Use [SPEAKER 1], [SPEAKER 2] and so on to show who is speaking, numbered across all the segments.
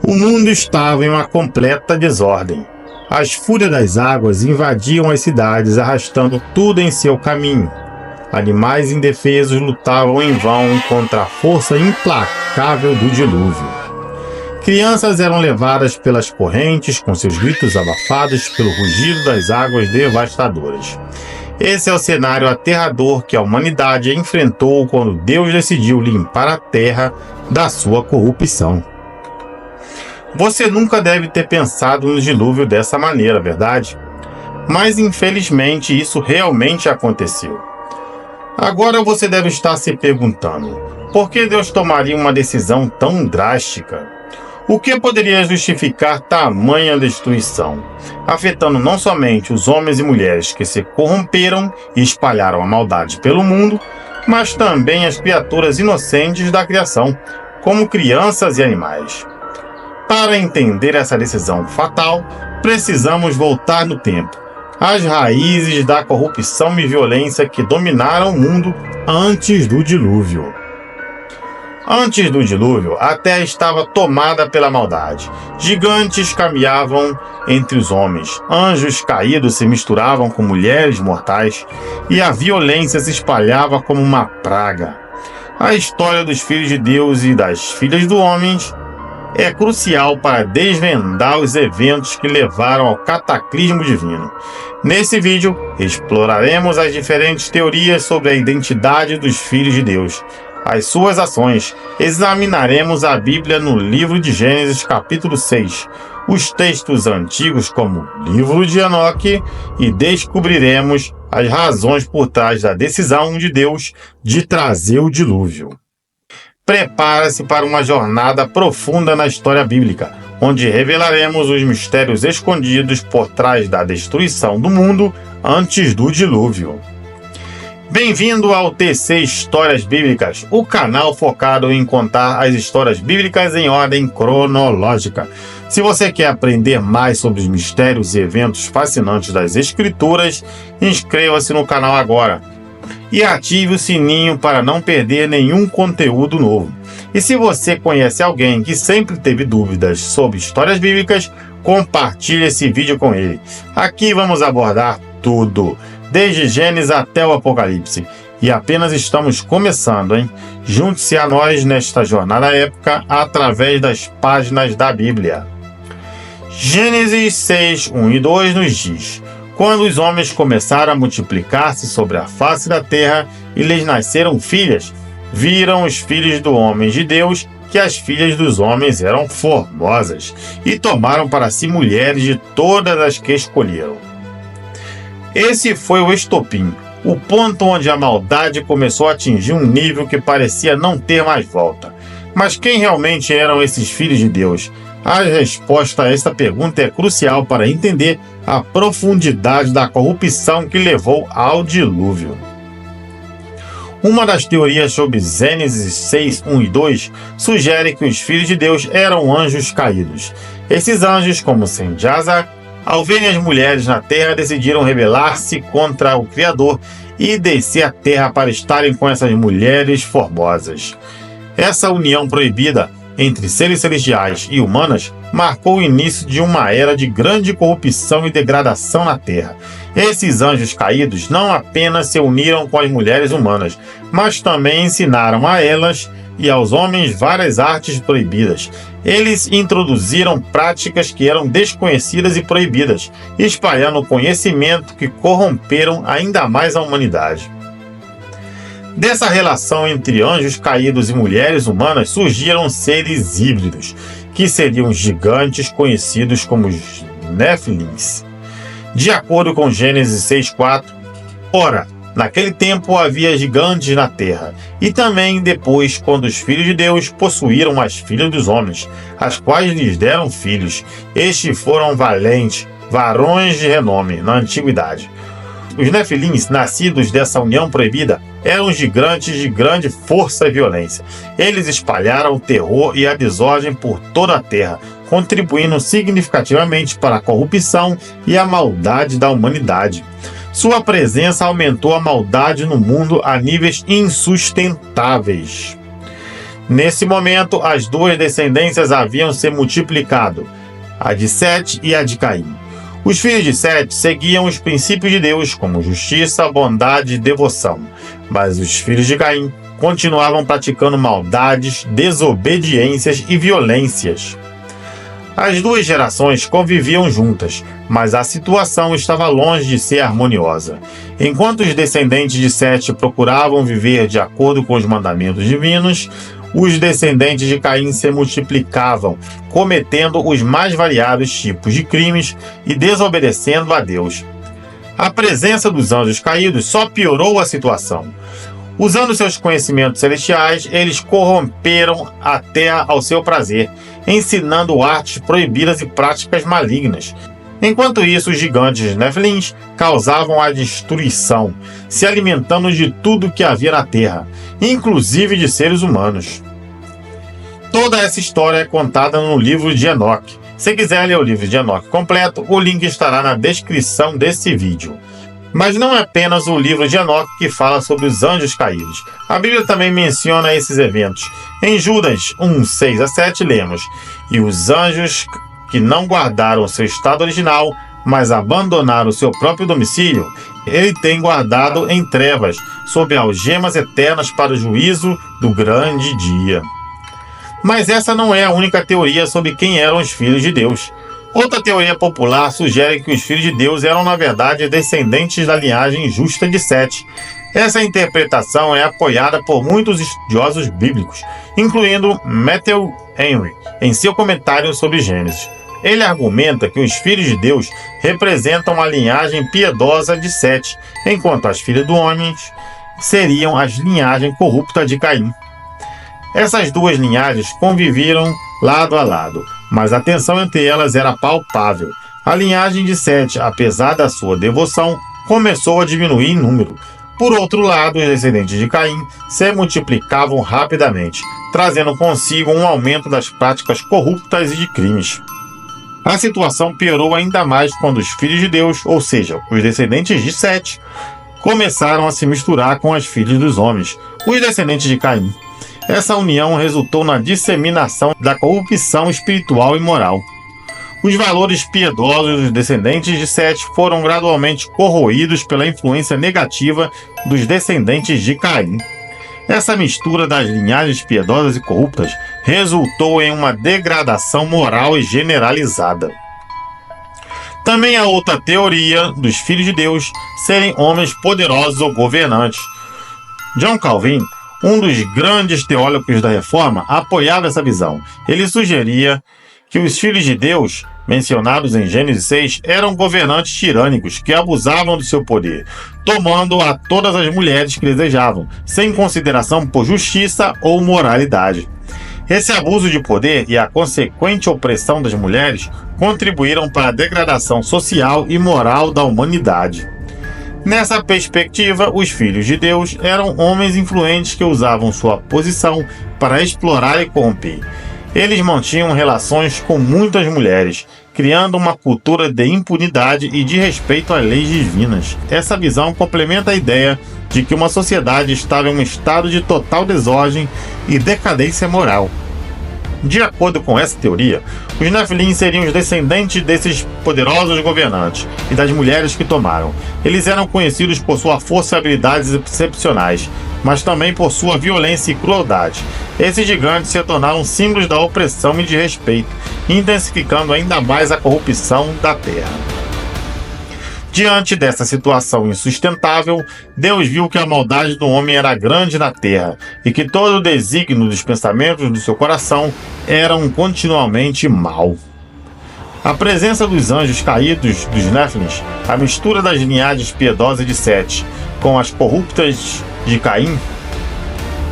[SPEAKER 1] O mundo estava em uma completa desordem. As fúrias das águas invadiam as cidades, arrastando tudo em seu caminho. Animais indefesos lutavam em vão contra a força implacável do dilúvio. Crianças eram levadas pelas correntes, com seus gritos abafados pelo rugido das águas devastadoras. Esse é o cenário aterrador que a humanidade enfrentou quando Deus decidiu limpar a terra da sua corrupção. Você nunca deve ter pensado no dilúvio dessa maneira, verdade? Mas infelizmente isso realmente aconteceu. Agora você deve estar se perguntando, por que Deus tomaria uma decisão tão drástica? O que poderia justificar tamanha destruição, afetando não somente os homens e mulheres que se corromperam e espalharam a maldade pelo mundo, mas também as criaturas inocentes da criação, como crianças e animais? Para entender essa decisão fatal, precisamos voltar no tempo, às raízes da corrupção e violência que dominaram o mundo antes do dilúvio. Antes do dilúvio, a terra estava tomada pela maldade. Gigantes caminhavam entre os homens, anjos caídos se misturavam com mulheres mortais e a violência se espalhava como uma praga. A história dos filhos de Deus e das filhas do homem é crucial para desvendar os eventos que levaram ao cataclismo divino. Nesse vídeo, exploraremos as diferentes teorias sobre a identidade dos filhos de Deus, as suas ações. Examinaremos a Bíblia no livro de Gênesis capítulo 6, os textos antigos como livro de Enoque e descobriremos as razões por trás da decisão de Deus de trazer o dilúvio. Prepara-se para uma jornada profunda na história bíblica, onde revelaremos os mistérios escondidos por trás da destruição do mundo antes do dilúvio. Bem-vindo ao TC Histórias Bíblicas, o canal focado em contar as histórias bíblicas em ordem cronológica. Se você quer aprender mais sobre os mistérios e eventos fascinantes das Escrituras, inscreva-se no canal agora e ative o sininho para não perder nenhum conteúdo novo. E se você conhece alguém que sempre teve dúvidas sobre histórias bíblicas, compartilhe esse vídeo com ele. Aqui vamos abordar tudo, desde Gênesis até o Apocalipse. E apenas estamos começando, hein? Junte-se a nós nesta jornada épica através das páginas da Bíblia. Gênesis 6, 1 e 2 nos diz: quando os homens começaram a multiplicar-se sobre a face da terra e lhes nasceram filhas, viram os filhos do homem de Deus que as filhas dos homens eram formosas e tomaram para si mulheres de todas as que escolheram. Esse foi o estopim, o ponto onde a maldade começou a atingir um nível que parecia não ter mais volta. Mas quem realmente eram esses filhos de Deus? A resposta a esta pergunta é crucial para entender a profundidade da corrupção que levou ao dilúvio. Uma das teorias sobre Gênesis 6, 1 e 2 sugere que os filhos de Deus eram anjos caídos. Esses anjos, como Senjaza, ao verem as mulheres na terra, decidiram rebelar-se contra o Criador e descer à terra para estarem com essas mulheres formosas. Essa união proibida entre seres celestiais e humanas marcou o início de uma era de grande corrupção e degradação na Terra. Esses anjos caídos não apenas se uniram com as mulheres humanas, mas também ensinaram a elas e aos homens várias artes proibidas. Eles introduziram práticas que eram desconhecidas e proibidas, espalhando conhecimento que corromperam ainda mais a humanidade. Dessa relação entre anjos caídos e mulheres humanas surgiram seres híbridos, que seriam os gigantes conhecidos como os Néfilins. De acordo com Gênesis 6,4, ora, naquele tempo havia gigantes na terra, e também depois, quando os filhos de Deus possuíram as filhas dos homens, as quais lhes deram filhos. Estes foram valentes, varões de renome na antiguidade. Os Nefilins, nascidos dessa união proibida, eram gigantes de grande força e violência. Eles espalharam o terror e a desordem por toda a terra, contribuindo significativamente para a corrupção e a maldade da humanidade. Sua presença aumentou a maldade no mundo a níveis insustentáveis. Nesse momento, as duas descendências haviam se multiplicado, a de Sete e a de Caim. Os filhos de Sete seguiam os princípios de Deus, como justiça, bondade e devoção, mas os filhos de Caim continuavam praticando maldades, desobediências e violências. As duas gerações conviviam juntas, mas a situação estava longe de ser harmoniosa. Enquanto os descendentes de Sete procuravam viver de acordo com os mandamentos divinos, os descendentes de Caim se multiplicavam, cometendo os mais variados tipos de crimes e desobedecendo a Deus. A presença dos anjos caídos só piorou a situação. Usando seus conhecimentos celestiais, eles corromperam a terra ao seu prazer, ensinando artes proibidas e práticas malignas. Enquanto isso, os gigantes Nefilins causavam a destruição, se alimentando de tudo que havia na terra, inclusive de seres humanos. Toda essa história é contada no livro de Enoque. Se quiser ler o livro de Enoque completo, o link estará na descrição desse vídeo. Mas não é apenas o livro de Enoque que fala sobre os anjos caídos. A Bíblia também menciona esses eventos. Em Judas 1, 6 a 7, lemos: "E os anjos que não guardaram seu estado original, mas abandonaram seu próprio domicílio, ele tem guardado em trevas, sob algemas eternas para o juízo do grande dia." Mas essa não é a única teoria sobre quem eram os filhos de Deus. Outra teoria popular sugere que os filhos de Deus eram, na verdade, descendentes da linhagem justa de Sete. Essa interpretação é apoiada por muitos estudiosos bíblicos, incluindo Matthew Henry, em seu comentário sobre Gênesis. Ele argumenta que os filhos de Deus representam a linhagem piedosa de Sete, enquanto as filhas do homem seriam a linhagem corrupta de Caim. Essas duas linhagens conviveram lado a lado, mas a tensão entre elas era palpável. A linhagem de Sete, apesar da sua devoção, começou a diminuir em número. Por outro lado, os descendentes de Caim se multiplicavam rapidamente, trazendo consigo um aumento das práticas corruptas e de crimes. A situação piorou ainda mais quando os filhos de Deus, ou seja, os descendentes de Sete, começaram a se misturar com as filhas dos homens, os descendentes de Caim. Essa união resultou na disseminação da corrupção espiritual e moral. Os valores piedosos dos descendentes de Sete foram gradualmente corroídos pela influência negativa dos descendentes de Caim. Essa mistura das linhagens piedosas e corruptas resultou em uma degradação moral e generalizada. Também há outra teoria dos filhos de Deus serem homens poderosos ou governantes. John Calvin, um dos grandes teólogos da Reforma, apoiava essa visão. Ele sugeria que os filhos de Deus, mencionados em Gênesis 6, eram governantes tirânicos que abusavam do seu poder, tomando a todas as mulheres que desejavam, sem consideração por justiça ou moralidade. Esse abuso de poder e a consequente opressão das mulheres contribuíram para a degradação social e moral da humanidade. Nessa perspectiva, os filhos de Deus eram homens influentes que usavam sua posição para explorar e corromper. Eles mantinham relações com muitas mulheres, criando uma cultura de impunidade e de respeito às leis divinas. Essa visão complementa a ideia de que uma sociedade estava em um estado de total desordem e decadência moral. De acordo com essa teoria, os Nefilins seriam os descendentes desses poderosos governantes e das mulheres que tomaram. Eles eram conhecidos por sua força e habilidades excepcionais, mas também por sua violência e crueldade. Esses gigantes se tornaram símbolos da opressão e de respeito, intensificando ainda mais a corrupção da terra. Diante dessa situação insustentável, Deus viu que a maldade do homem era grande na terra e que todo o desígnio dos pensamentos do seu coração eram continuamente mau. A presença dos anjos caídos dos Nefilins, a mistura das linhagens piedosas de Sete com as corruptas de Caim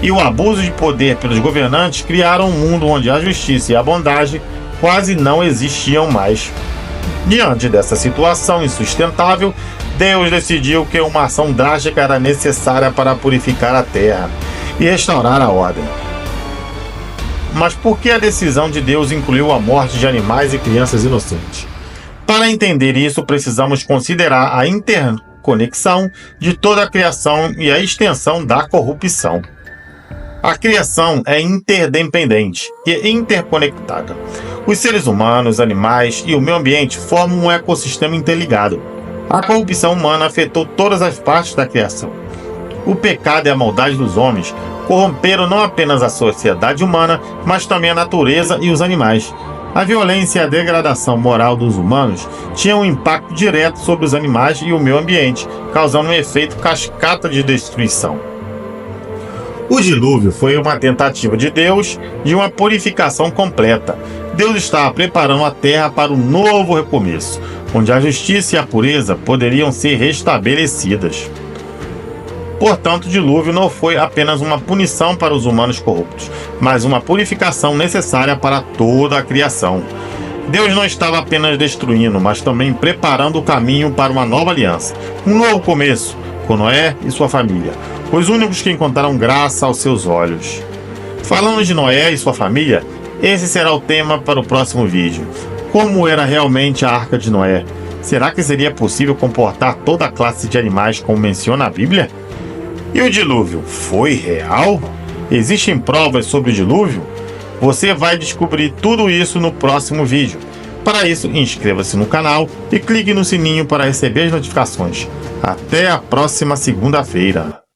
[SPEAKER 1] e o abuso de poder pelos governantes criaram um mundo onde a justiça e a bondade quase não existiam mais. Diante dessa situação insustentável, Deus decidiu que uma ação drástica era necessária para purificar a terra e restaurar a ordem. Mas por que a decisão de Deus incluiu a morte de animais e crianças inocentes? Para entender isso, precisamos considerar a interconexão de toda a criação e a extensão da corrupção. A criação é interdependente e interconectada. Os seres humanos, animais e o meio ambiente formam um ecossistema interligado. A corrupção humana afetou todas as partes da criação. O pecado e a maldade dos homens corromperam não apenas a sociedade humana, mas também a natureza e os animais. A violência e a degradação moral dos humanos tinham um impacto direto sobre os animais e o meio ambiente, causando um efeito cascata de destruição. O dilúvio foi uma tentativa de Deus de uma purificação completa. Deus estava preparando a terra para um novo recomeço, onde a justiça e a pureza poderiam ser restabelecidas. Portanto, o dilúvio não foi apenas uma punição para os humanos corruptos, mas uma purificação necessária para toda a criação. Deus não estava apenas destruindo, mas também preparando o caminho para uma nova aliança, um novo começo, com Noé e sua família, os únicos que encontraram graça aos seus olhos. Falando de Noé e sua família, esse será o tema para o próximo vídeo. Como era realmente a Arca de Noé? Será que seria possível comportar toda a classe de animais como menciona a Bíblia? E o dilúvio foi real? Existem provas sobre o dilúvio? Você vai descobrir tudo isso no próximo vídeo. Para isso, inscreva-se no canal e clique no sininho para receber as notificações. Até a próxima segunda-feira.